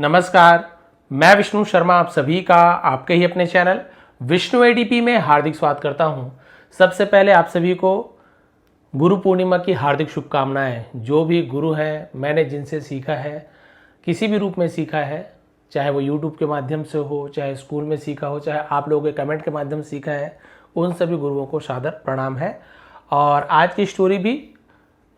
नमस्कार, मैं विष्णु शर्मा आप सभी का आपके ही अपने चैनल विष्णु एडीपी में हार्दिक स्वागत करता हूं। सबसे पहले आप सभी को गुरु पूर्णिमा की हार्दिक शुभकामनाएं। जो भी गुरु हैं, मैंने जिनसे सीखा है, किसी भी रूप में सीखा है, चाहे वो यूट्यूब के माध्यम से हो, चाहे स्कूल में सीखा हो, चाहे आप लोगों के कमेंट के माध्यम से सीखा है, उन सभी गुरुओं को सादर प्रणाम है। और आज की स्टोरी भी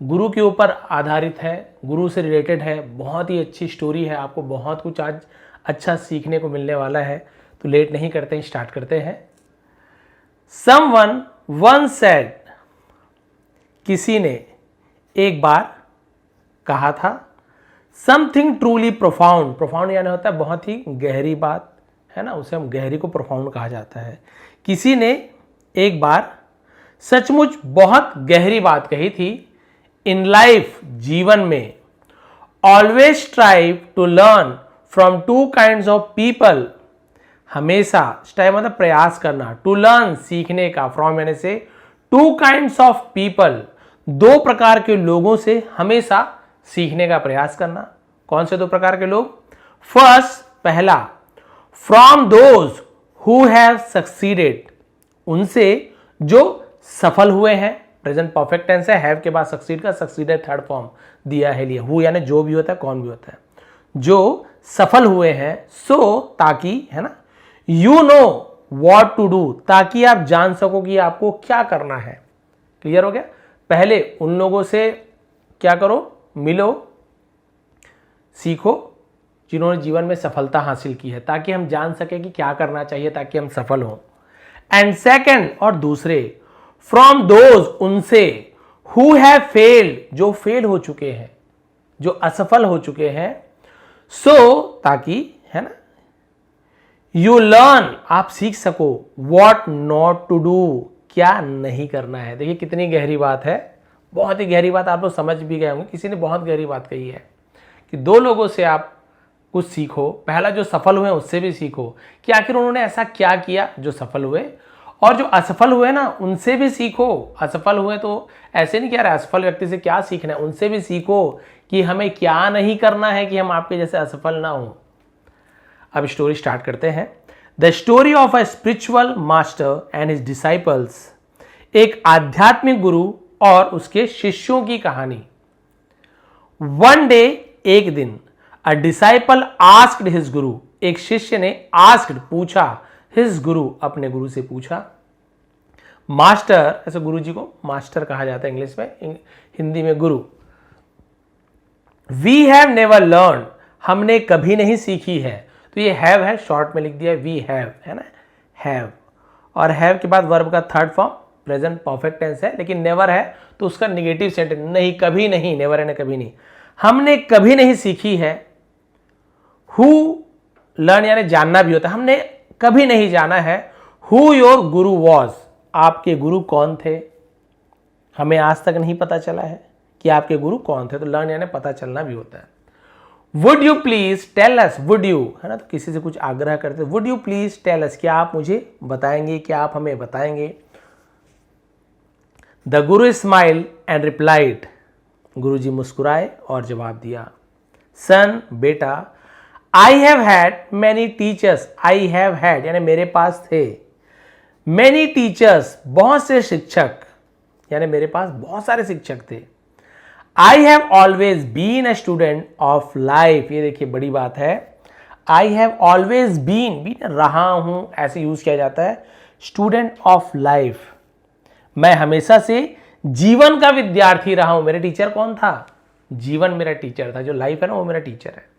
गुरु के ऊपर आधारित है, गुरु से रिलेटेड है। बहुत ही अच्छी स्टोरी है, आपको बहुत कुछ आज अच्छा सीखने को मिलने वाला है। तो लेट नहीं करते हैं, स्टार्ट करते हैं। Someone once said, किसी ने एक बार कहा था, समथिंग ट्रूली प्रोफाउंड। प्रोफाउंड यानी होता है बहुत ही गहरी बात, है ना, उसे हम गहरी को प्रोफाउंड कहा जाता है। किसी ने एक बार सचमुच बहुत गहरी बात कही थी। इन लाइफ, जीवन में, always strive to learn from two kinds of people. हमेशा, स्ट्राइव मतलब प्रयास करना, टू लर्न सीखने का, फ्रॉम यानी से, टू काइंड्स ऑफ पीपल दो प्रकार के लोगों से हमेशा सीखने का प्रयास करना। कौन से दो प्रकार के लोग? फर्स्ट, पहला, from those who have succeeded, उनसे जो सफल हुए हैं। प्रेजेंट परफेक्ट टेंस है, हैव के बाद सक्सीड का, सक्सीडेड थर्ड फॉर्म दिया है लिया। हु यानी जो भी होता है, कौन भी होता है, जो सफल हुए हैं। सो ताकि, है ना, you know what to do, ताकि आप जान सको कि आपको क्या करना है। क्लियर हो गया? पहले उन लोगों से क्या करो, मिलो, सीखो जिन्होंने जीवन में सफलता हासिल की है, ताकि हम जान सके कि क्या करना चाहिए ताकि हम सफल हों। एंड सेकेंड, और दूसरे, फ्रॉम दोज, उनसे, हु हैव फेल्ड, जो फेल हो चुके हैं, जो असफल हो चुके हैं। सो ताकि, है ना, यू लर्न, आप सीख सको, व्हाट नॉट टू डू, क्या नहीं करना है। देखिए कितनी गहरी बात है, बहुत ही गहरी बात। आप लोग समझ भी गए होंगे, किसी ने बहुत गहरी बात कही है कि दो लोगों से आप कुछ सीखो। पहला, जो सफल हुए उससे भी सीखो कि आखिर उन्होंने ऐसा क्या किया जो सफल हुए, और जो असफल हुए ना, उनसे भी सीखो। असफल हुए तो ऐसे नहीं कह रहा असफल व्यक्ति से क्या सीखना है, उनसे भी सीखो कि हमें क्या नहीं करना है कि हम आपके जैसे असफल ना हो। अब स्टोरी स्टार्ट करते हैं। The story of a spiritual master and his disciples, एक आध्यात्मिक गुरु और उसके शिष्यों की कहानी। वन डे, एक दिन, अ डिसाइपल आस्क्ड हिज गुरु, एक शिष्य ने आस्क्ड, पूछा, हिज गुरु, अपने गुरु से पूछा। मास्टर, ऐसे गुरु जी को मास्टर कहा जाता है इंग्लिश में, हिंदी में गुरु। वी हैव नेवर लर्न, हमने कभी नहीं सीखी है। तो ये हैव है, शॉर्ट में लिख दिया वी हैव, है ना, हैव। और हैव के बाद वर्ब का third form present perfect tense है, लेकिन नेवर है तो उसका नेगेटिव सेंटेंस, नहीं, कभी नहीं, नेवर है ना, कभी नहीं, हमने कभी नहीं सीखी है। हु लर्न यानी जानना भी होता है, हमने कभी नहीं जाना है। हु योर गुरु वॉज, आपके गुरु कौन थे, हमें आज तक नहीं पता चला है कि आपके गुरु कौन थे। तो लर्न यानी पता चलना भी होता है। Would you please tell us, would you, है ना, तो किसी से कुछ आग्रह करते, would you please tell us, क्या आप मुझे बताएंगे, क्या आप हमें बताएंगे। The Guru smile and replied, गुरु जी मुस्कुराए और जवाब दिया। सन, बेटा, I have had many teachers, I have had यानी मेरे पास थे, मैनी टीचर्स, बहुत से शिक्षक, यानी मेरे पास बहुत सारे शिक्षक थे। I have always been a student of life, ये देखिए बड़ी बात है। आई हैव ऑलवेज बीन रहा हूं, ऐसे यूज किया जाता है, स्टूडेंट ऑफ लाइफ, मैं हमेशा से जीवन का विद्यार्थी रहा हूं। मेरे टीचर कौन था? जीवन मेरा टीचर था, जो लाइफ है ना वो मेरा टीचर है।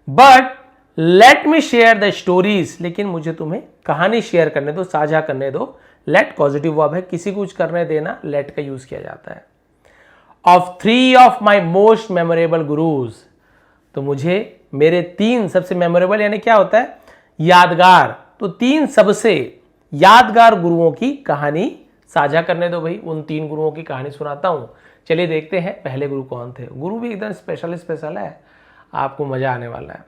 But let me share the stories, लेकिन मुझे तुम्हें कहानी शेयर करने दो, साझा करने दो। लेट पॉजिटिव वर्ब है, किसी को कुछ करने देना, लेट का यूज किया जाता है। Of three of my most memorable gurus, तो मुझे मेरे तीन सबसे मेमोरेबल यानी क्या होता है, यादगार, तो तीन सबसे यादगार गुरुओं की कहानी साझा करने दो। भाई उन तीन गुरुओं की कहानी सुनाता हूं। चलिए देखते हैं पहले गुरु कौन थे। गुरु भी एकदम स्पेशल है, आपको मजा आने वाला है।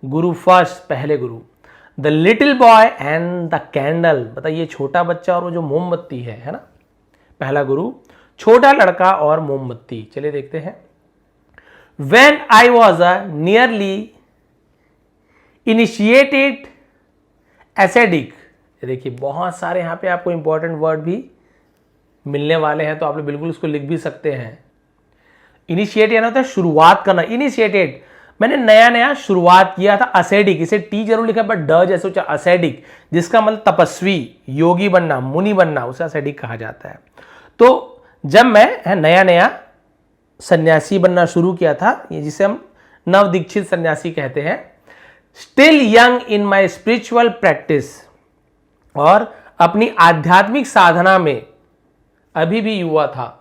गुरु फर्स्ट, पहले गुरु, the little boy and the candle, बताइए छोटा बच्चा और वो जो मोमबत्ती है ना। पहला गुरु, छोटा लड़का और मोमबत्ती। चलिए देखते हैं। When I was nearly initiated acidic, देखिए बहुत सारे यहाँ पे आपको इंपॉर्टेंट वर्ड भी मिलने वाले हैं, तो आप लोग बिल्कुल इसको लिख भी सकते हैं। इनिशिएट यानी होता है शुरुआत करना, इनिशिएटेड मैंने नया नया शुरुआत किया था। असेडिक, इसे टी जरूर लिखा बट ड जैसे होता है असेडिक, जिसका मतलब तपस्वी, योगी बनना, मुनि बनना, उसे असेडिक कहा जाता है। तो जब मैं नया नया सन्यासी बनना शुरू किया था, ये जिसे हम नव दीक्षित सन्यासी कहते हैं, still young in my spiritual practice, और अपनी आध्यात्मिक साधना में अभी भी युवा था।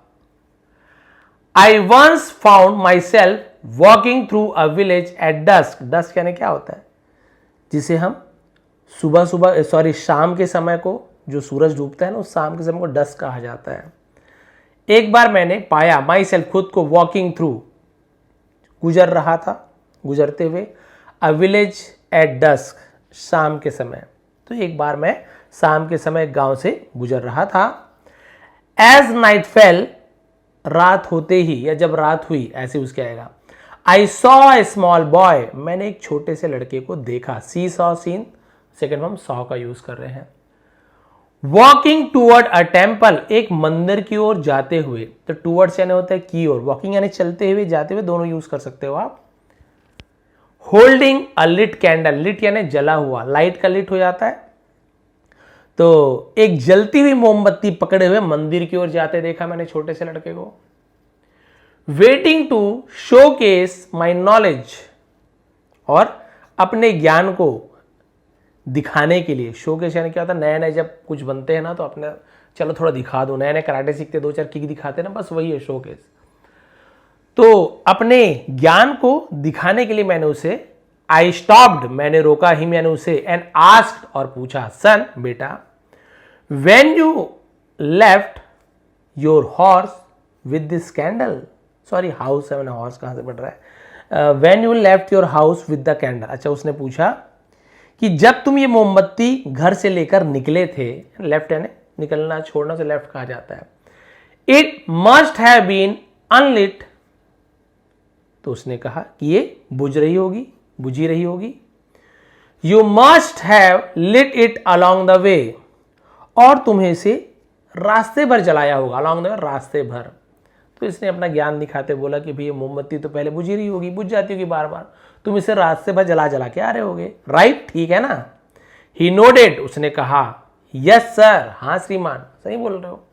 I once found myself walking through a village at dusk. dusk यानी क्या होता है, जिसे हम शाम के समय को, जो सूरज डूबता है ना, उस शाम के समय को डस्क कहा जाता है। एक बार मैंने पाया माई सेल्फ, खुद को, वॉकिंग थ्रू, गुजरते हुए, अ विलेज एट डस्क, शाम के समय। तो एक बार मैं शाम के समय गांव से गुजर रहा था। एज नाइट फेल, रात होते ही या जब रात हुई ऐसे उसके आएगा। I saw a small boy, मैंने एक छोटे से लड़के को देखा। सी सॉ, सीन सेकंड हम सॉ का यूज कर रहे हैं। वॉकिंग टूवर्ड अ टेम्पल, एक मंदिर की ओर जाते हुए। तो टूवर्ड्स यानी होता है की ओर, वॉकिंग यानी चलते हुए, जाते हुए, दोनों यूज कर सकते हो आप। Holding a lit candle, lit यानी जला हुआ, लाइट का लिट हो जाता है, तो एक जलती हुई मोमबत्ती पकड़े हुए मंदिर की ओर जाते देखा मैंने छोटे से लड़के को। Waiting to showcase my knowledge, और अपने ज्ञान को दिखाने के लिए। शोकेस यानी क्या होता है, नए नए जब कुछ बनते हैं ना, तो अपने चलो थोड़ा दिखा दो, नए नए कराटे सीखते, दो चार किक दिखाते ना, बस वही है शोकेस। तो अपने ज्ञान को दिखाने के लिए मैंने उसे, आई स्टॉप्ड, मैंने रोका, हिम यानी उसे, एंड आस्क्ड, और पूछा, सन, बेटा, when you left your horse with this candle, sorry house है, मैंने horse कहाँ से पढ़ रहा है, when you left your house with the candle, अच्छा उसने पूछा कि जब तुम ये मोमबत्ती घर से लेकर निकले थे, लेफ्ट यानी निकलना, छोड़ना से लेफ्ट कहा जाता है, it must have been unlit, तो उसने कहा कि ये बुझी रही होगी। You must have lit it along the way, और तुम्हें इसे रास्ते भर जलाया होगा, अलॉन्ग द वे, रास्ते भर। तो इसने अपना ज्ञान दिखाते बोला कि भैया मोमबत्ती तो पहले बुझी रही होगी, बुझ जाती होगी बार बार, तुम इसे रास्ते भर जला के आ रहे होगे, राइट, ठीक है ना। ही नोडेड, उसने कहा, यस सर, हाँ श्रीमान, सही बोल रहे हो।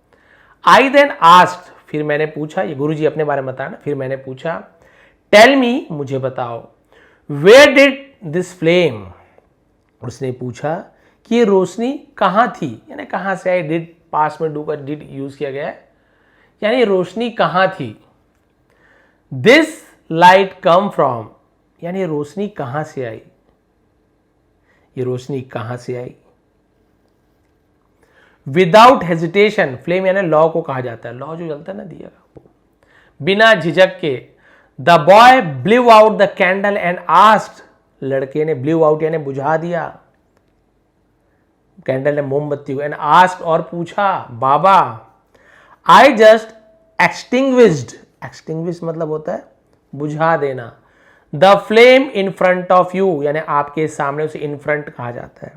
आई देन आस्क्ड, फिर मैंने पूछा, ये गुरुजी अपने बारे में बताया ना, फिर मैंने पूछा, टेल मी, मुझे बताओ, वेयर डिड दिस फ्लेम, उसने पूछा कि ये रोशनी कहाँ थी, यानी कहाँ से आई, डिड पास में डू का डिड यूज किया गया है, यानी रोशनी कहाँ थी। दिस लाइट कम फ्रॉम, यानी रोशनी कहाँ से आई, ये रोशनी कहाँ से आई। विदाउट हेजिटेशन, फ्लेम यानी लौ को कहा जाता है, लौ जो जलता है ना, दिया का, बिना झिझक के। The boy blew out the candle and asked, लड़के ने ब्लिव आउट यानी बुझा दिया कैंडल ने, मोमबत्ती को, एंड आस्क्ड, और पूछा, बाबा, आई जस्ट एक्सटिंग्विश्ड, एक्सटिंग्विश मतलब होता है बुझा देना, the flame in front of you, यानी आपके सामने, उसे इन फ्रंट कहा जाता है।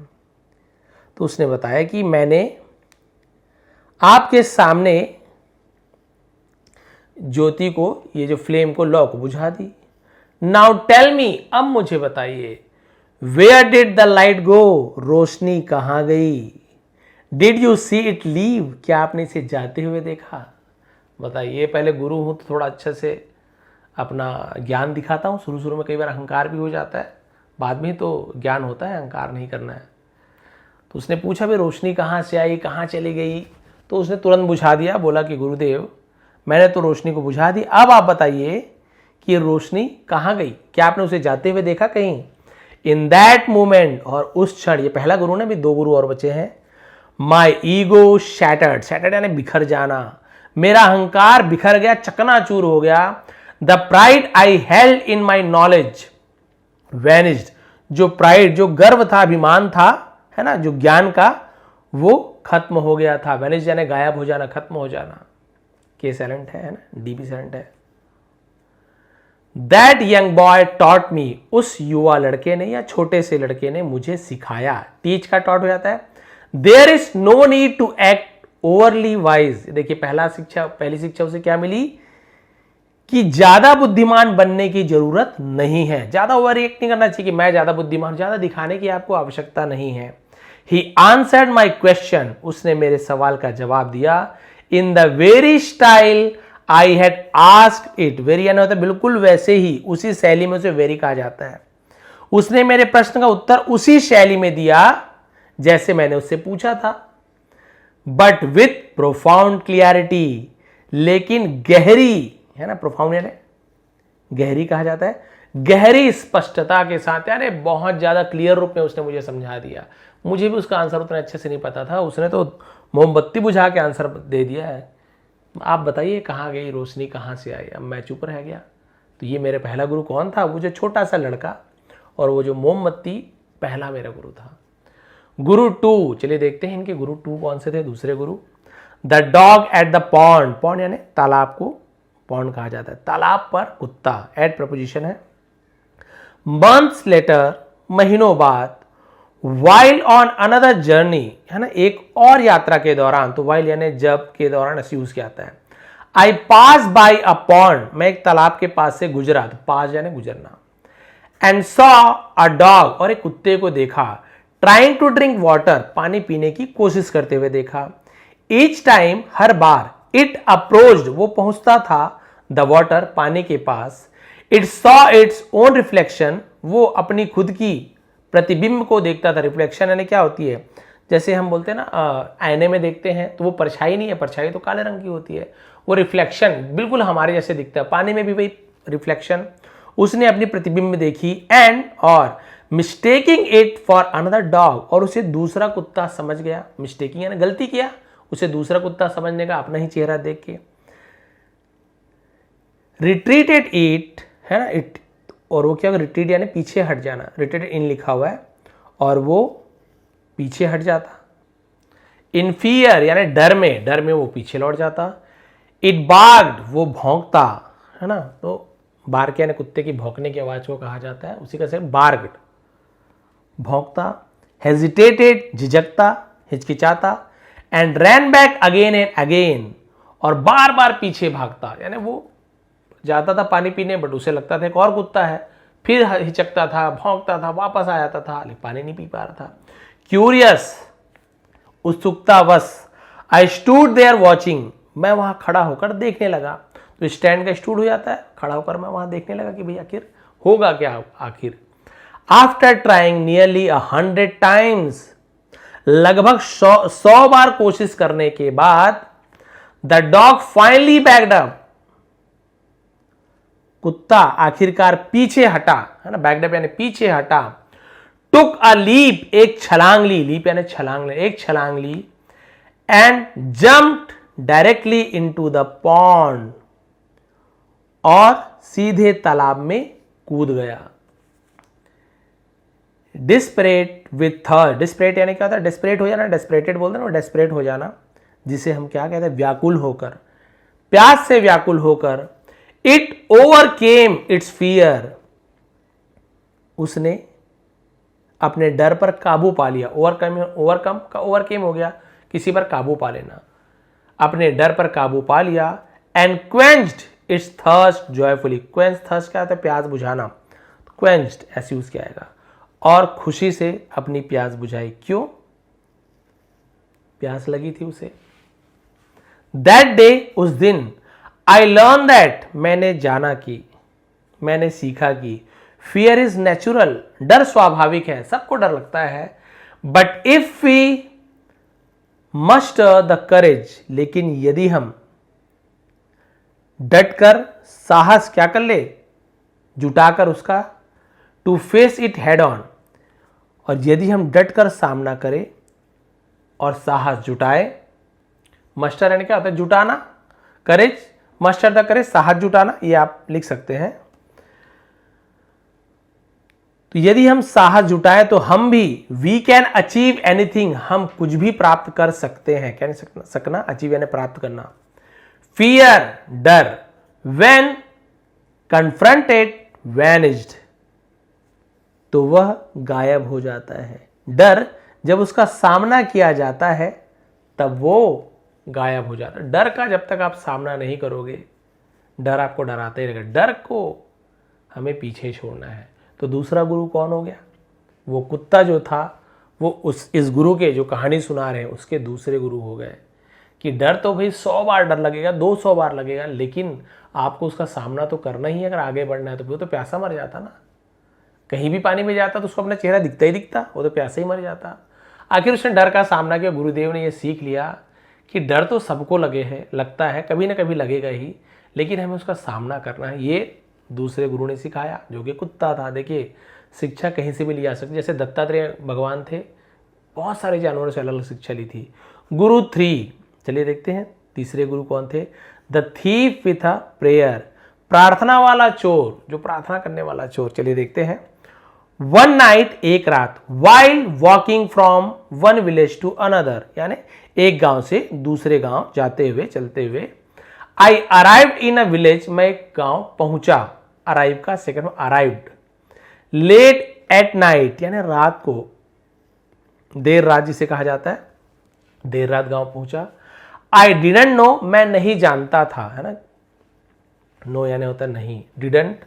तो उसने बताया कि मैंने आपके सामने ज्योति को, ये जो फ्लेम को, लौ को बुझा दी। नाउ टेल मी, अब मुझे बताइए, वेयर डिड द लाइट गो, रोशनी कहां गई। Did you see it leave, क्या आपने इसे जाते हुए देखा। बताइए, पहले गुरु हूं तो थोड़ा अच्छे से अपना ज्ञान दिखाता हूं, शुरू में कई बार अहंकार भी हो जाता है, बाद में तो ज्ञान होता है, अहंकार नहीं करना है। तो उसने पूछा, भाई रोशनी कहाँ से आई, कहाँ चली गई, तो उसने तुरंत बुझा दिया, बोला कि गुरुदेव, मैंने तो रोशनी को बुझा दी, अब आप बताइए कि रोशनी कहाँ गई, क्या आपने उसे जाते हुए देखा कहीं। इन दैट मोमेंट, और उस क्षण, ये पहला गुरु ने, भी दो गुरु और बचे हैं, माई ईगो शैटर्ड, शैटर्ड यानी बिखर जाना, मेरा अहंकार बिखर गया, चकनाचूर हो गया। The pride I held in my knowledge vanished, जो प्राइड, जो गर्व था, अभिमान था, है ना, जो ज्ञान का, वो खत्म हो गया था। वैनिस्ड यानी गायब हो जाना, खत्म हो जाना। के साइलेंट है ना, डी भी साइलेंट है। That young boy taught me, उस युवा लड़के ने या छोटे से लड़के ने मुझे सिखाया। टीच का टॉट हो जाता है। There is no need to act overly wise. देखिए पहली शिक्षा उसे क्या मिली कि ज्यादा बुद्धिमान बनने की जरूरत नहीं है, ज्यादा ओवर एक्ट नहीं करना चाहिए कि मैं ज्यादा बुद्धिमान, ज्यादा दिखाने की आपको आवश्यकता नहीं है। ही आंसर्ड माई क्वेश्चन, उसने मेरे सवाल का जवाब दिया in the very style I had asked it. Very यानी होता है बिल्कुल वैसे ही, उसी शैली में उसे वेरी कहा जाता है। उसने मेरे प्रश्न का उत्तर उसी शैली में दिया जैसे मैंने उससे पूछा था। बट विथ प्रोफाउंड क्लियरिटी, लेकिन गहरी, है ना, प्रोफाउंड यानी गहरी कहा जाता है, गहरी स्पष्टता के साथ, यानी बहुत ज्यादा क्लियर रूप में उसने मुझे समझा दिया। मुझे भी उसका आंसर उतना अच्छे से नहीं पता था, उसने तो मोमबत्ती बुझा के आंसर दे दिया है। आप बताइए कहाँ गई रोशनी, कहाँ से आई? अब मैं चुप रह गया। तो ये मेरे पहला गुरु कौन था? वो जो छोटा सा लड़का और वो जो मोमबत्ती, पहला मेरा गुरु था। गुरु 2, चलिए देखते हैं इनके गुरु 2 कौन से थे। दूसरे गुरु, the dog at the pond. Pond यानी तालाब को पॉन्ड कहा जाता है, तालाब पर कुत्ता। एट प्रपोजिशन है। मंथ्स लेटर, महीनों बाद। वाइल ऑन अनदर जर्नी, है ना, एक और यात्रा के दौरान। तो वाइल यानी जब के दौरान ऐसे यूज किया जाता है। आई पास बाय अ पॉन्ड, मैं एक तालाब के पास से गुजरा। तो पास यानी गुजरना। एंड सॉ अ डॉग, और एक कुत्ते को देखा। ट्राइंग टू ड्रिंक वाटर, पानी पीने की कोशिश करते हुए देखा। ईच टाइम, हर बार। इट अप्रोच्ड, वो पहुंचता था द वाटर, पानी के पास। It saw its own reflection, वो अपनी खुद की प्रतिबिंब को देखता था। रिफ्लेक्शन यानी क्या होती है? जैसे हम बोलते हैं ना, आईने में देखते हैं तो वो परछाई नहीं है, परछाई तो काले रंग की होती है। वो रिफ्लेक्शन बिल्कुल हमारे जैसे दिखता है। पानी में भी वही रिफ्लेक्शन। उसने अपनी प्रतिबिंब देखी। एंड, और mistaking it for another dog, और उसे दूसरा कुत्ता समझ गया। मिस्टेकिंग यानी गलती किया, उसे दूसरा कुत्ता समझने का अपना ही चेहरा देख के। रिट्रीटेड इट, है ना, इट, और वो क्या, रिट्रीट यानी पीछे हट जाना। रिट्रीटेड इन लिखा हुआ है और वो पीछे हट जाता। इन फियर यानी डर में वो पीछे लौट जाता। इट बार्क्ड, वो भौंकता, है ना। तो बार्क यानी कुत्ते की भौंकने की आवाज को कहा जाता है, उसी का से बार्क्ड, भौंकता। हेजिटेटेड, झिझकता, हिचकिचाता। And ran back again and again, और बार बार पीछे भागता। यानी वो जाता था पानी पीने, बट उसे लगता था एक और कुत्ता है, फिर हिचकता था, भौंकता था, वापस आ जाता था, लेकिन पानी नहीं पी पा रहा था। क्यूरियस, उत्सुकतावश। आई स्टूड देयर वॉचिंग, मैं वहां खड़ा होकर देखने लगा। तो स्टैंड का स्टूड हो जाता है, खड़ा होकर मैं वहां देखने लगा कि भाई आखिर होगा क्या आखिर। आफ्टर ट्राइंग नियरली 100 टाइम्स, लगभग 100 बार कोशिश करने के बाद, the dog finally backed up, कुत्ता आखिरकार पीछे हटा, है ना, बैक्ड अप यानी पीछे हटा। टुक अ लीप, एक छलांग ली, लीप यानी छलांग ले, एक छलांग ली। And jumped directly into the pond, और सीधे तालाब में कूद गया। डिस्परेट विथ थर्स्ट, डिस्परेट यानी क्या होता है? डिस्परेट हो जाना, डेस्परेटेड बोलते हैं ना, डेस्परेट हो जाना, जिसे हम क्या कहते हैं? व्याकुल होकर, प्यास से व्याकुल होकर। इट ओवरकेम इट्स फियर, उसने अपने डर पर काबू पा लिया। ओवरकम का ओवरकेम हो गया, किसी पर काबू पा लेना। अपने डर पर काबू पा लिया। And quenched its thirst joyfully, quench thirst क्या होता है? प्यास बुझाना, क्वेंच्ड ऐसे यूज किया जाएगा। और खुशी से अपनी प्यास बुझाई। क्यों? प्यास लगी थी उसे। दैट डे, उस दिन, आई लर्न दैट, मैंने जाना कि, मैंने सीखा कि, फियर इज नेचुरल, डर स्वाभाविक है, सबको डर लगता है। But if we muster the courage, लेकिन यदि हम डटकर साहस क्या कर ले, जुटाकर उसका, to face it head on, और यदि हम डटकर सामना करें और साहस जुटाए। मस्टर यानी क्या होता है? जुटाना, करेज, मस्टर द करेज, साहस जुटाना, ये आप लिख सकते हैं। तो यदि हम साहस जुटाएं तो हम भी, वी कैन अचीव एनीथिंग, हम कुछ भी प्राप्त कर सकते हैं। क्या नहीं सकना, अचीव यानी प्राप्त करना। फियर, डर। व्हेन कन्फ्रंटेड वैनिज्ड, तो वह गायब हो जाता है। डर जब उसका सामना किया जाता है तब वो गायब हो जाता है। डर का जब तक आप सामना नहीं करोगे, डर आपको डराते ही रहेगा। डर को हमें पीछे छोड़ना है। तो दूसरा गुरु कौन हो गया? वो कुत्ता जो था वो इस गुरु के जो कहानी सुना रहे हैं उसके दूसरे गुरु हो गए कि डर तो भाई 100 बार डर लगेगा, 200 बार लगेगा, लेकिन आपको उसका सामना तो करना ही है। अगर आगे बढ़ना है तो वो तो प्यासा मर जाता ना। कहीं भी पानी में जाता तो उसको अपना चेहरा दिखता ही दिखता, वो तो प्यासा ही मर जाता। आखिर उसने डर का सामना किया। गुरुदेव ने ये सीख लिया कि डर तो सबको लगता है, कभी ना कभी लगेगा ही, लेकिन हमें उसका सामना करना है। ये दूसरे गुरु ने सिखाया जो कि कुत्ता था। देखिए, शिक्षा कहीं से भी ली जा सकती। जैसे दत्तात्रेय भगवान थे, बहुत सारे जानवरों से अलग अलग शिक्षा ली थी। गुरु 3, चलिए देखते हैं तीसरे गुरु कौन थे। The thief with a prayer, प्रार्थना वाला चोर, जो प्रार्थना करने वाला चोर। चलिए देखते हैं। वन नाइट, एक रात, while walking from one village to another, यानी एक गांव से दूसरे गांव जाते हुए, चलते हुए। आई अराइव्ड इन अ विलेज, मैं एक गांव पहुंचा। अराइव का सेकंड में अराइव्ड। लेट एट नाइट, यानी रात को, देर रात जिसे कहा जाता है, देर रात गांव पहुंचा। आई डिडंट नो, मैं नहीं जानता था, है ना। नो यानी होता है नहीं। डिडंट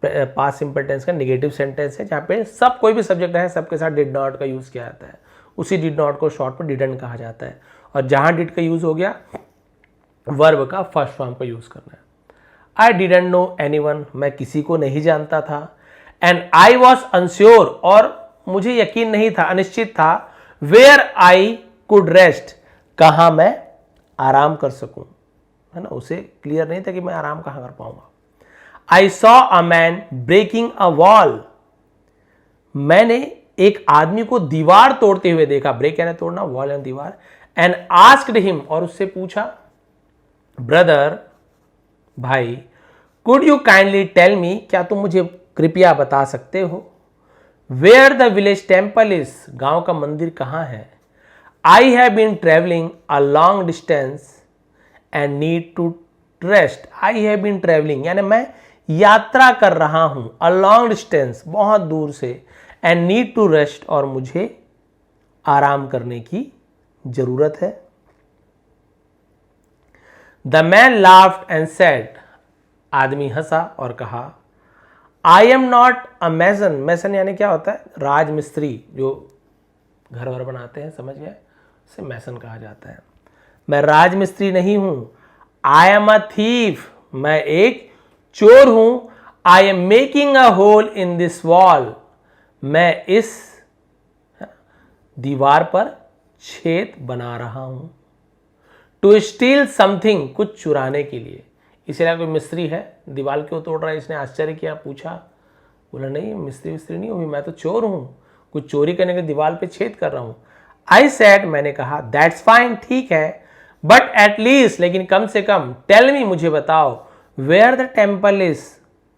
पास्ट सिंपल टेंस का नेगेटिव सेंटेंस है, जहां पे सब कोई भी सब्जेक्ट है सबके साथ डिड नॉट का यूज किया जाता है। उसी डिड नॉट को शॉर्ट में डिडंट कहा जाता है। और जहां डिड का यूज हो गया, वर्ब का फर्स्ट फॉर्म का यूज करना है। आई डिडंट नो एनीवन, मैं किसी को नहीं जानता था। एंड आई वॉज अनश्योर, और मुझे यकीन नहीं था, अनिश्चित था। वेयर आई कुड रेस्ट, कहां मैं आराम कर सकूं, है ना। उसे क्लियर नहीं था कि मैं आराम कहां कर पाऊंगा। I saw a man breaking a wall, मैंने एक आदमी को दीवार तोड़ते हुए देखा। ब्रेक यानी तोड़ना, वॉल यानी दीवार। एंड आस्क्ड हिम, और उससे पूछा, ब्रदर, भाई, could you kindly tell me, क्या तुम मुझे कृपया बता सकते हो, where the village temple is, गांव का मंदिर कहां है। I have been travelling a long distance and need to rest. I have been travelling यानी मैं यात्रा कर रहा हूं, अ लॉन्ग डिस्टेंस, बहुत दूर से, एंड नीड टू रेस्ट, और मुझे आराम करने की जरूरत है। The man laughed and said, आदमी हंसा और कहा, आई एम नॉट अ मैसन। मैसन यानी क्या होता है? राजमिस्त्री, जो घर वर बनाते हैं, समझ गए, उसे मैसन कहा जाता है। मैं राजमिस्त्री नहीं हूं। आई एम अ थीफ, मैं एक चोर हूं। I am making a hole in this wall, मैं इस दीवार पर छेद बना रहा हूं। टू स्टील समथिंग, कुछ चुराने के लिए। इसलिए कोई मिस्त्री है, दीवार क्यों तोड़ रहा है? इसने आश्चर्य किया, पूछा, बोला नहीं, मिस्त्री नहीं हूं, मैं तो चोर हूं, कुछ चोरी करने के दीवार पे छेद कर रहा हूं। आई सेड, मैंने कहा, दैट्स फाइन, ठीक है, बट एट लीस्ट, लेकिन कम से कम, टेल मी, मुझे बताओ, वेयर द टेम्पल इज,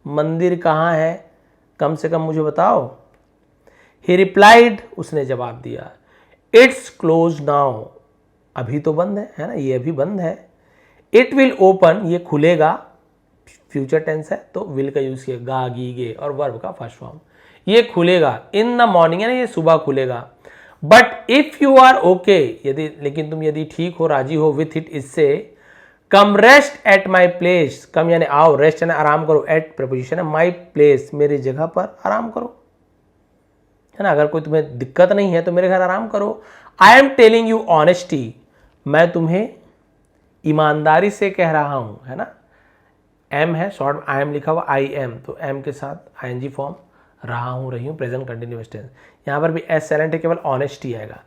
मंदिर कहां है, कम से कम मुझे बताओ। ही रिप्लाइड, उसने जवाब दिया, इट्स क्लोज नाउ, अभी तो बंद है ना, ये अभी बंद है। इट विल ओपन, ये खुलेगा, फ्यूचर टेंस है तो विल का यूज किया, गा गी गे, और वर्ब का फर्स्ट फॉर्म। ये खुलेगा इन द मॉर्निंग, यानी ये सुबह खुलेगा। But if you are okay, यदि, लेकिन तुम यदि ठीक हो, राजी हो, विथ इट, इससे, कम रेस्ट एट माई प्लेस, कम यानी आओ, रेस्ट यानी आराम करो, एट प्रपोजिशन है, माई प्लेस, मेरी जगह पर आराम करो, है ना। अगर कोई तुम्हें दिक्कत नहीं है तो मेरे घर आराम करो। I am telling you honesty, मैं तुम्हें ईमानदारी से कह रहा हूं, है ना। एम है, शॉर्ट आई एम लिखा हुआ, आई एम, तो एम के साथ आईएनजी फॉर्म, रहा हूं, रही हूं, प्रेजेंट कंटिन्यूअस टेंस। यहां पर भी एस साइलेंट है, केवल ऑनेस्टी आएगा।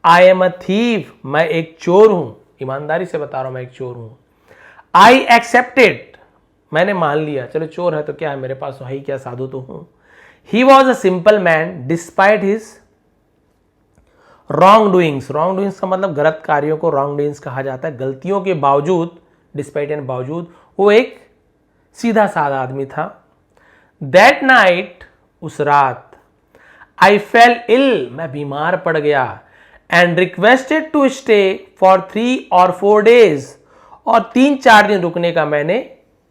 आई एम अ थीफ, मैं एक चोर हूं, ईमानदारी से बता रहा हूं मैं एक चोर हूं। आई एक्सेप्टेड, मैंने मान लिया, चलो चोर है तो क्या है, मेरे पास तो है ही क्या, साधु तो हूं। He was a simple man despite his wrong doings, wrong doings का मतलब गलत कार्यों को रॉन्ग डूइंग्स कहा जाता है। गलतियों के बावजूद, डिस्पाइट एंड बावजूद, वो एक सीधा साधा आदमी था। दैट नाइट, उस रात, आई फेल इल, मैं बीमार पड़ गया, and requested to stay for 3 or 4 days, और 3-4 दिन रुकने का मैंने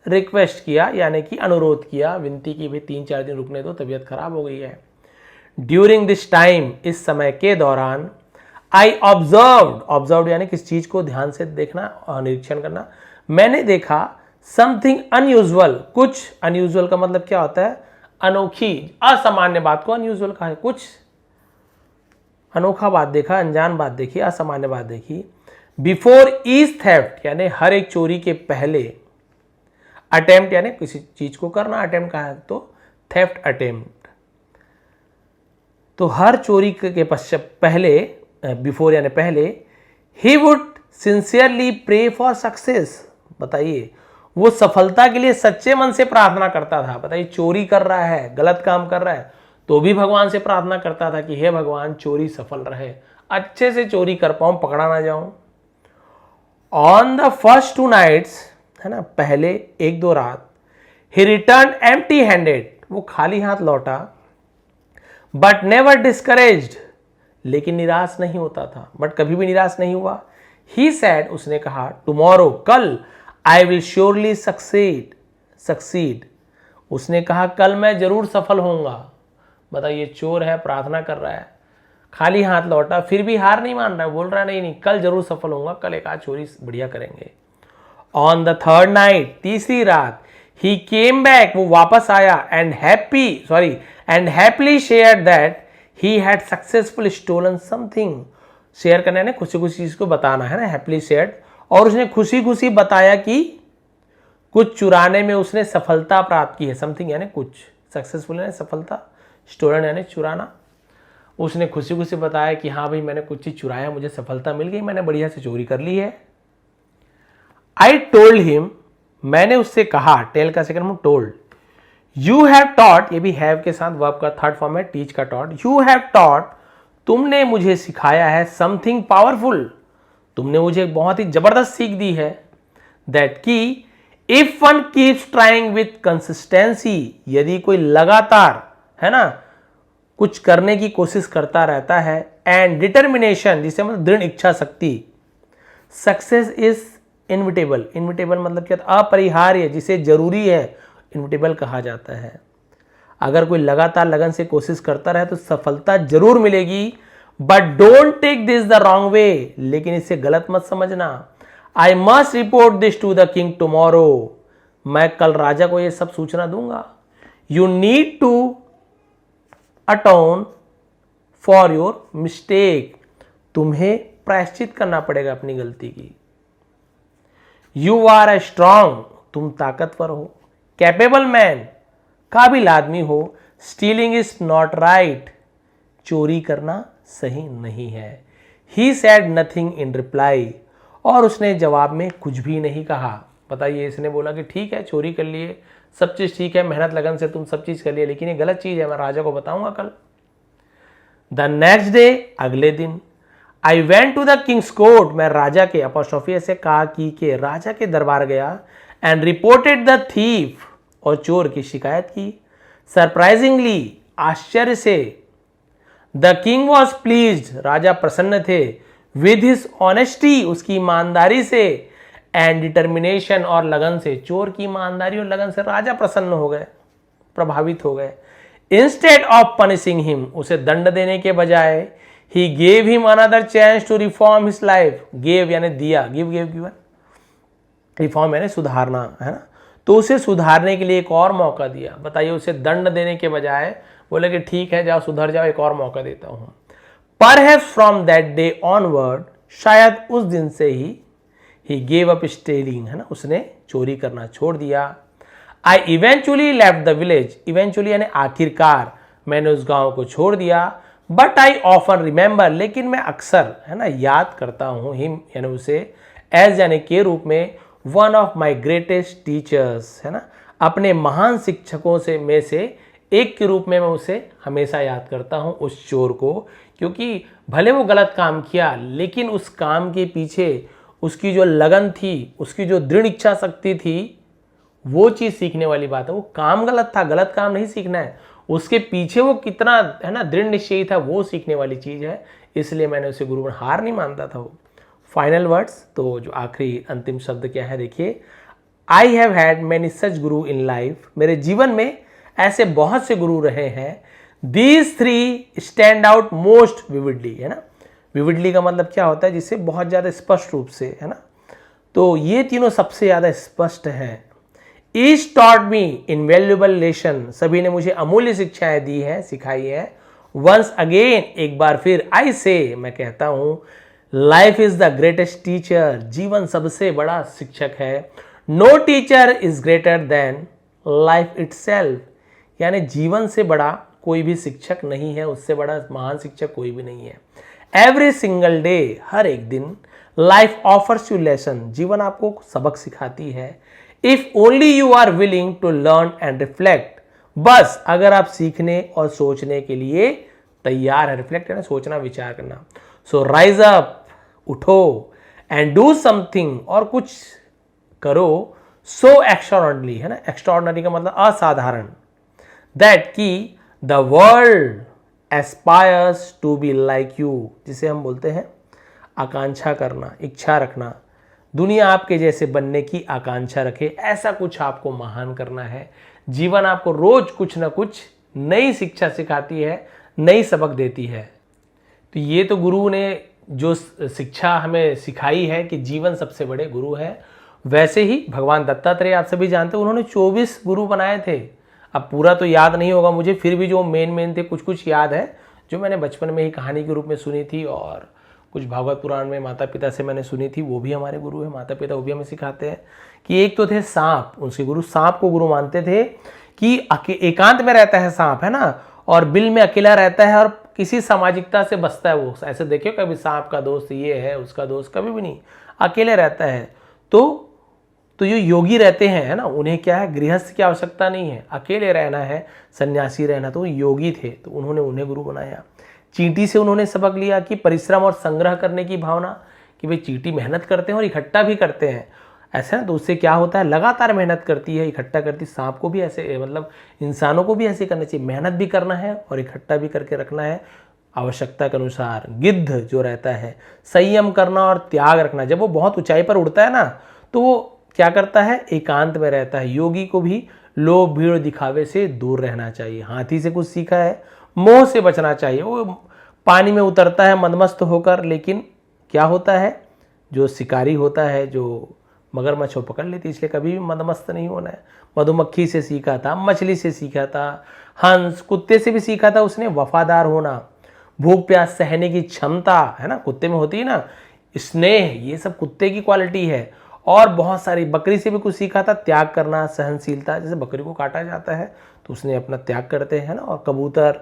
रिक्वेस्ट किया यानी कि अनुरोध किया, विनती की, भाई 3-4 दिन रुकने दो, तबीयत खराब हो गई है। ड्यूरिंग दिस टाइम, इस समय के दौरान, आई ऑब्जर्व यानी किस चीज को ध्यान से देखना और निरीक्षण करना, मैंने देखा समथिंग अनयूजुअल, कुछ अनयूजुअल का मतलब क्या होता है, अनोखी, असामान्य बात को अनयूजुअल कहा है, कुछ अनोखा बात देखा, अनजान बात देखी, असामान्य बात देखी। बिफोर ईच थेफ्ट यानी हर एक चोरी के पहले, अटेम्प्ट यानी किसी चीज को करना, अटेम्प्ट कहा है तो थेफ्ट अटेम्प्ट, तो हर चोरी के पश्चात पहले, बिफोर यानी पहले, he would sincerely pray for success, बताइए वो सफलता के लिए सच्चे मन से प्रार्थना करता था। बताइए चोरी कर रहा है, गलत काम कर रहा है, तो भी भगवान से प्रार्थना करता था कि हे भगवान चोरी सफल रहे, अच्छे से चोरी कर पाऊं, पकड़ा ना जाऊं। ऑन द फर्स्ट 2 नाइट्स, है ना, पहले 1-2 रात, ही रिटर्न एम्प्टी हैंडेड, वो खाली हाथ लौटा, बट नेवर डिस्करेज्ड, लेकिन निराश नहीं होता था, बट कभी भी निराश नहीं हुआ। ही सेड, उसने कहा, टुमारो, कल, आई विल श्योरली सक्सीड, उसने कहा कल मैं जरूर सफल होऊंगा। बताइए चोर है, प्रार्थना कर रहा है, खाली हाथ लौटा, फिर भी हार नहीं मान रहा है, बोल रहा नहीं नहीं कल जरूर सफल होऊंगा, कल एक आध चोरी बढ़िया करेंगे। ऑन द थर्ड नाइट, तीसरी रात, ही केम बैक, वो वापस आया, and happily share that he had successful stolen something, share करना है खुशी खुशी चीज को बताना है ना, हैप्पीली शेयर्ड, और उसने खुशी खुशी बताया कि कुछ चुराने में उसने सफलता प्राप्त की है, समथिंग यानी कुछ, सक्सेसफुल यानी सफलता, स्टोलन यानी चुराना, उसने खुशी खुशी बताया कि हाँ भाई मैंने कुछ चीज चुराया, मुझे सफलता मिल गई, मैंने बढ़िया से चोरी कर ली है। आई टोल्ड हिम, मैंने उससे कहा, टेल का second form told, you have taught, ये भी हैव के साथ वर्ब का थर्ड फॉर्म है, टीच का टॉट, यू हैव टॉट, तुमने मुझे सिखाया है, समथिंग पावरफुल, तुमने मुझे बहुत ही जबरदस्त सीख दी है, दैट की if one keeps trying with consistency, यदि कोई लगातार, है ना, कुछ करने की कोशिश करता रहता है, एंड डिटर्मिनेशन, जिसे मतलब दृढ़ इच्छा शक्ति, सक्सेस इज इनविटेबल, इनविटेबल मतलब क्या, अपरिहार्य, जिसे जरूरी है, इनविटेबल कहा जाता है। अगर कोई लगातार लगन से कोशिश करता रहे तो सफलता जरूर मिलेगी, but don't take this the wrong way, लेकिन इसे गलत मत समझना। I must report this to the king tomorrow, मैं कल राजा को यह सब सूचना दूंगा। You need to atone for your mistake, तुम्हें प्रायश्चित करना पड़ेगा अपनी गलती की। यू आर ए स्ट्रांग, तुम ताकतवर हो, कैपेबल मैन, काबिल आदमी हो, स्टीलिंग इज नॉट राइट, चोरी करना सही नहीं है। He said nothing in reply, और उसने जवाब में कुछ भी नहीं कहा। बताइए इसने बोला कि ठीक है चोरी कर लिए, सब चीज ठीक है, मेहनत लगन से तुम सब चीज कर लिए, लेकिन ये गलत चीज है, मैं राजा को बताऊंगा कल। द नेक्स्ट डे, अगले दिन, I went to the king's court, मैं राजा के, अपॉस्ट्रोफी ऐसे कहा कि के राजा के दरबार गया, एंड रिपोर्टेड द थीफ, और चोर की शिकायत की। सरप्राइजिंगली, आश्चर्य से, द किंग वॉज प्लीज्ड, राजा प्रसन्न थे, विद हिज ऑनेस्टी, उसकी ईमानदारी से, एंड डिटर्मिनेशन, और लगन से, चोर की ईमानदारी और लगन से राजा प्रसन्न हो गए, प्रभावित हो गए। इंस्टेड ऑफ पनिशिंग हिम, उसे दंड देने के बजाय, he gave him another chance to reform his life, gave यानी दिया, गिवन, रिफॉर्म यानी सुधारना, है ना, तो उसे सुधारने के लिए एक और मौका दिया। बताइए उसे दंड देने के बजाय बोले कि ठीक है जाओ सुधर जाओ, एक और मौका देता हूं। Perhaps from that day onward, शायद उस दिन से ही गेव अप स्टीलिंग, है ना, उसने चोरी करना छोड़ दिया। आई eventually left the village, eventually यानी आखिरकार मैंने उस गांव को छोड़ दिया। बट आई ऑफन रिमेंबर, लेकिन मैं अक्सर, है ना, याद करता हूं हिम यानी उसे, एज यानी के रूप में, one of my greatest teachers, है ना, अपने महान शिक्षकों से में से एक के रूप में मैं उसे हमेशा याद करता हूं, उस चोर को, क्योंकि भले वो गलत काम किया लेकिन उस काम के पीछे उसकी जो लगन थी, उसकी जो दृढ़ इच्छा शक्ति थी, वो चीज सीखने वाली बात है। वो काम गलत था, गलत काम नहीं सीखना है, उसके पीछे वो कितना, है ना, दृढ़ निश्चयी था, वो सीखने वाली चीज है। इसलिए मैंने उसे गुरु, हार नहीं मानता था वो। फाइनल वर्ड्स, तो जो आखिरी अंतिम शब्द क्या है देखिए, I have had many such Guru in life, मेरे जीवन में ऐसे बहुत से गुरु रहे हैं। These three stand out most vividly, है ना। विविडली का मतलब क्या होता है, जिससे बहुत ज़्यादा स्पष्ट रूप से, है ना। तो ये तीनों सबसे ज़्यादा स्पष्ट हैं। Each taught me invaluable lesson, सभी ने मुझे अमूल्य शिक्षाएं दी हैं, सिखाई हैं। वंस अगेन, एक बार फिर, आई से, मैं कहता हूं, life is the greatest teacher, जीवन सबसे बड़ा शिक्षक है। No teacher is greater than life itself, यानी जीवन से बड़ा कोई भी शिक्षक नहीं है, उससे बड़ा महान शिक्षक कोई भी नहीं है। एवरी सिंगल डे, हर एक दिन, लाइफ ऑफर्स यू लेसन, जीवन आपको सबक सिखाती है। If only you are willing to learn and reflect, बस अगर आप सीखने और सोचने के लिए तैयार है, रिफ्लेक्ट है ना, सोचना विचार करना। सो राइज अप, उठो, एंड डू समथिंग, और कुछ करो, सो एक्स्ट्राऑर्डिनरी, है ना, एक्स्ट्राऑर्डिनरी का मतलब असाधारण, दैट की the world aspires to be like you, जिसे हम बोलते हैं आकांक्षा करना, इच्छा रखना, दुनिया आपके जैसे बनने की आकांक्षा रखे, ऐसा कुछ आपको महान करना है। जीवन आपको रोज कुछ ना कुछ नई शिक्षा सिखाती है, नई सबक देती है। तो ये तो गुरु ने जो शिक्षा हमें सिखाई है कि जीवन सबसे बड़े गुरु है। वैसे ही भगवान दत्तात्रेय, आप सभी जानते हैं, उन्होंने 24 गुरु बनाए थे। अब पूरा तो याद नहीं होगा मुझे, फिर भी जो मेन थे कुछ कुछ याद है, जो मैंने बचपन में ही कहानी के रूप में सुनी थी, और कुछ भागवत पुराण में माता पिता से मैंने सुनी थी, वो भी हमारे गुरु है, माता पिता वो भी हमें सिखाते हैं। कि एक तो थे सांप, उनके गुरु सांप को गुरु मानते थे कि एकांत में रहता है सांप, है ना, और बिल में अकेला रहता है और किसी सामाजिकता से बचता है। वो ऐसे देखियो कभी सांप का दोस्त ये है, उसका दोस्त, कभी भी नहीं, अकेले रहता है। तो जो योगी रहते हैं, है ना, उन्हें क्या है, गृहस्थ की आवश्यकता नहीं है, अकेले रहना है, सन्यासी रहना। तो योगी थे, तो उन्होंने उन्हें गुरु बनाया। चींटी से उन्होंने सबक लिया कि परिश्रम और संग्रह करने की भावना, कि भाई चींटी मेहनत करते हैं और इकट्ठा भी करते हैं, ऐसा ना, तो उससे क्या होता है, लगातार मेहनत करती है, इकट्ठा करती। सांप को भी ऐसे, मतलब इंसानों को भी ऐसे करना चाहिए, मेहनत भी करना है और इकट्ठा भी करके रखना है आवश्यकता के अनुसार। गिद्ध जो रहता है, संयम करना और त्याग रखना। जब वो बहुत ऊंचाई पर उड़ता है ना, तो वो क्या करता है, एकांत में रहता है। योगी को भी लोभ, भीड़, दिखावे से दूर रहना चाहिए। हाथी से कुछ सीखा है, मोह से बचना चाहिए। वो पानी में उतरता है मदमस्त होकर, लेकिन क्या होता है, जो शिकारी होता है, जो मगरमच्छ को पकड़ लेती, इसलिए कभी भी मदमस्त नहीं होना है। मधुमक्खी से सीखा था, मछली से सीखा था, हंस, कुत्ते से भी सीखा था उसने वफादार होना, भूख प्यास सहने की क्षमता, है ना, कुत्ते में होती है ना, स्नेह, ये सब कुत्ते की क्वालिटी है। और बहुत सारी, बकरी से भी कुछ सीखा था, त्याग करना, सहनशीलता, जैसे बकरी को काटा जाता है तो उसने अपना त्याग करते हैं ना। और कबूतर,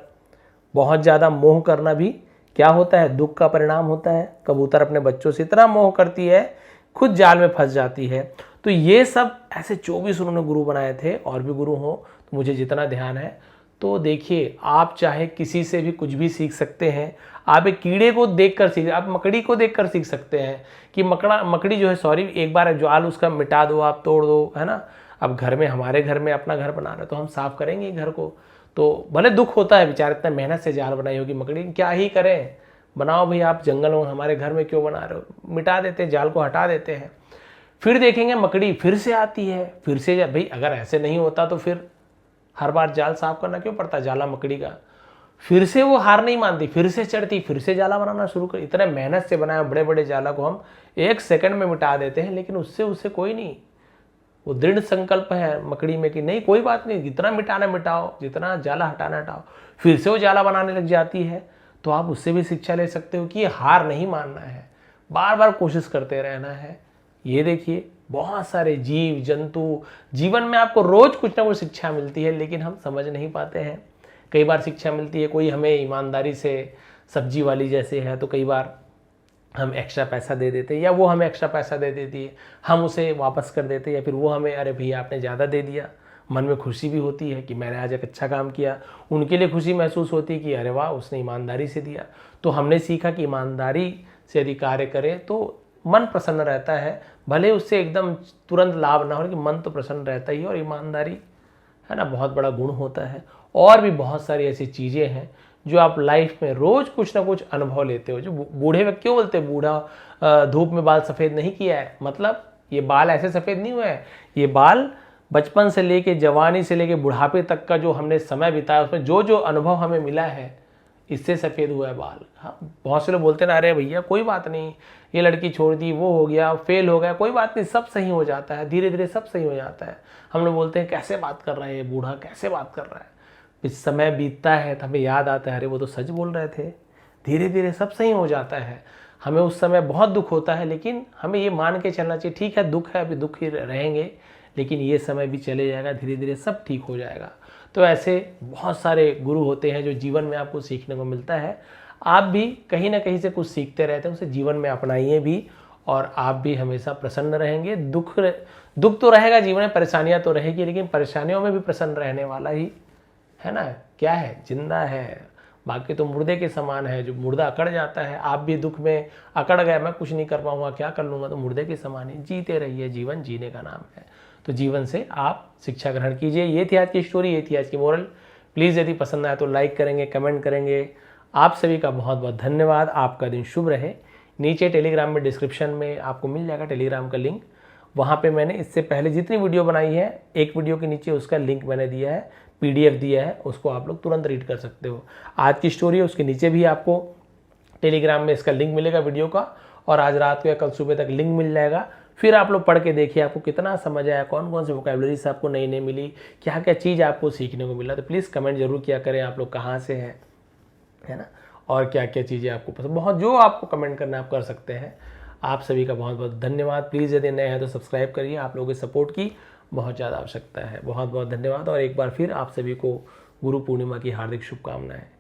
बहुत ज़्यादा मोह करना भी क्या होता है, दुख का परिणाम होता है। कबूतर अपने बच्चों से इतना मोह करती है, खुद जाल में फंस जाती है। तो ये सब ऐसे 24 उन्होंने गुरु बनाए थे, और भी गुरु हो तो मुझे जितना ध्यान है। तो देखिए, आप चाहे किसी से भी कुछ भी सीख सकते हैं। आप एक कीड़े को देखकर सीख, आप मकड़ी को देखकर सीख सकते हैं कि मकड़ी जो है, सॉरी, एक बार जाल उसका मिटा दो, आप तोड़ दो, है ना। अब घर में, हमारे घर में अपना घर बना रहे तो हम साफ करेंगे घर को, तो भले दुख होता है, बेचारे इतना मेहनत से जाल बनाई होगी मकड़ी, क्या ही करें, बनाओ भाई, आप जंगल में, हमारे घर में क्यों बना रहे हो, मिटा देते हैं, जाल को हटा देते हैं। फिर देखेंगे मकड़ी फिर से आती है, फिर से, भाई अगर ऐसे नहीं होता तो फिर हर बार जाल साफ करना क्यों पड़ता, जाला मकड़ी का। फिर से वो हार नहीं मानती, फिर से चढ़ती, फिर से जाला बनाना शुरू कर। इतने मेहनत से बनाए बड़े बड़े जाला को हम 1 सेकंड में मिटा देते हैं, लेकिन उससे कोई नहीं, वो दृढ़ संकल्प है मकड़ी में कि नहीं, कोई बात नहीं, जितना मिटाना मिटाओ, जितना जाला हटाना हटाओ। फिर से वो जाला बनाने लग जाती है। तो आप उससे भी शिक्षा ले सकते हो कि हार नहीं मानना है, बार बार कोशिश करते रहना है। ये देखिए, बहुत सारे जीव जंतु, जीवन में आपको रोज कुछ ना कुछ शिक्षा मिलती है, लेकिन हम समझ नहीं पाते हैं। कई बार शिक्षा मिलती है, कोई हमें ईमानदारी से, सब्जी वाली जैसे है, तो कई बार हम एक्स्ट्रा पैसा दे देते हैं, या वो हमें एक्स्ट्रा पैसा दे देती है, हम उसे वापस कर देते हैं, या फिर वो हमें, अरे भैया आपने ज़्यादा दे दिया। मन में खुशी भी होती है कि मैंने आज एक अच्छा काम किया, उनके लिए खुशी महसूस होती है कि अरे वाह, उसने ईमानदारी से दिया। तो हमने सीखा कि ईमानदारी से यदि कार्य करें तो मन प्रसन्न रहता है, भले उससे एकदम तुरंत लाभ ना हो, लेकिन मन तो प्रसन्न रहता ही है। और ईमानदारी, है ना, बहुत बड़ा गुण होता है। और भी बहुत सारी ऐसी चीज़ें हैं जो आप लाइफ में रोज कुछ ना कुछ अनुभव लेते हो। जो बूढ़े व्यक्ति क्यों बोलते हैं, बूढ़ा धूप में बाल सफ़ेद नहीं किया है, मतलब ये बाल ऐसे सफ़ेद नहीं हुए हैं, ये बाल बचपन से लेके जवानी से लेके बुढ़ापे तक का जो हमने समय बिताया उसमें जो जो अनुभव हमें मिला है इससे सफ़ेद हुआ है बाल। हाँ, बहुत से लोग बोलते ना अरे भैया कोई बात नहीं, ये लड़की छोड़ दी, वो हो गया, फेल हो गया, कोई बात नहीं, सब सही हो जाता है, धीरे धीरे सब सही हो जाता है। हम लोग बोलते हैं कैसे बात कर रहा है ये बूढ़ा, कैसे बात कर रहा है। इस समय बीतता है तो हमें याद आता है अरे वो तो सच बोल रहे थे, धीरे धीरे सब सही हो जाता है। हमें उस समय बहुत दुख होता है, लेकिन हमें ये मान के चलना चाहिए ठीक है दुख है, अभी दुख ही रहेंगे, लेकिन ये समय भी चले जाएगा, धीरे धीरे सब ठीक हो जाएगा। तो ऐसे बहुत सारे गुरु होते हैं जो जीवन में आपको सीखने को मिलता है। आप भी कहीं ना कहीं से कुछ सीखते रहते हैं, उसे जीवन में अपनाइए भी, और आप भी हमेशा प्रसन्न रहेंगे। दुख तो रहेगा जीवन में, परेशानियां तो रहेगी, लेकिन परेशानियों में भी प्रसन्न रहने वाला ही है ना, क्या है, जिंदा है। बाकी तो मुर्दे के समान है, जो मुर्दा अकड़ जाता है। आप भी दुख में अकड़ गए, मैं कुछ नहीं कर पाऊंगा, क्या कर लूंगा, तो मुर्दे के समान ही जीते रहिए, जीवन जीने का नाम है। तो जीवन से आप शिक्षा ग्रहण कीजिए। ये थी आज की स्टोरी, ये थी आज की मोरल। प्लीज़ यदि पसंद आए तो लाइक करेंगे, कमेंट करेंगे। आप सभी का बहुत बहुत धन्यवाद। आपका दिन शुभ रहे। नीचे टेलीग्राम में डिस्क्रिप्शन में आपको मिल जाएगा टेलीग्राम का लिंक। वहाँ पे मैंने इससे पहले जितनी वीडियो बनाई है, एक वीडियो के नीचे उसका लिंक मैंने दिया है, PDF दिया है, उसको आप लोग तुरंत रीड कर सकते हो। आज की स्टोरी है, उसके नीचे भी आपको टेलीग्राम में इसका लिंक मिलेगा वीडियो का, और आज रात को या कल सुबह तक लिंक मिल जाएगा। फिर आप लोग पढ़ के देखिए आपको कितना समझ आया, कौन कौन से वोकैबुलरीज आपको नई नई मिली, क्या क्या चीज़ आपको सीखने को मिला। तो प्लीज़ कमेंट जरूर किया करें आप लोग कहाँ से हैं, है ना, और क्या क्या चीज़ें आपको पसंद, बहुत जो आपको कमेंट करना आप कर सकते हैं। आप सभी का बहुत बहुत धन्यवाद। प्लीज़ यदि नए हैं तो सब्सक्राइब करिए, आप लोगों के सपोर्ट की बहुत ज़्यादा आवश्यकता है। बहुत बहुत धन्यवाद, और एक बार फिर आप सभी को गुरु पूर्णिमा की हार्दिक शुभकामनाएं।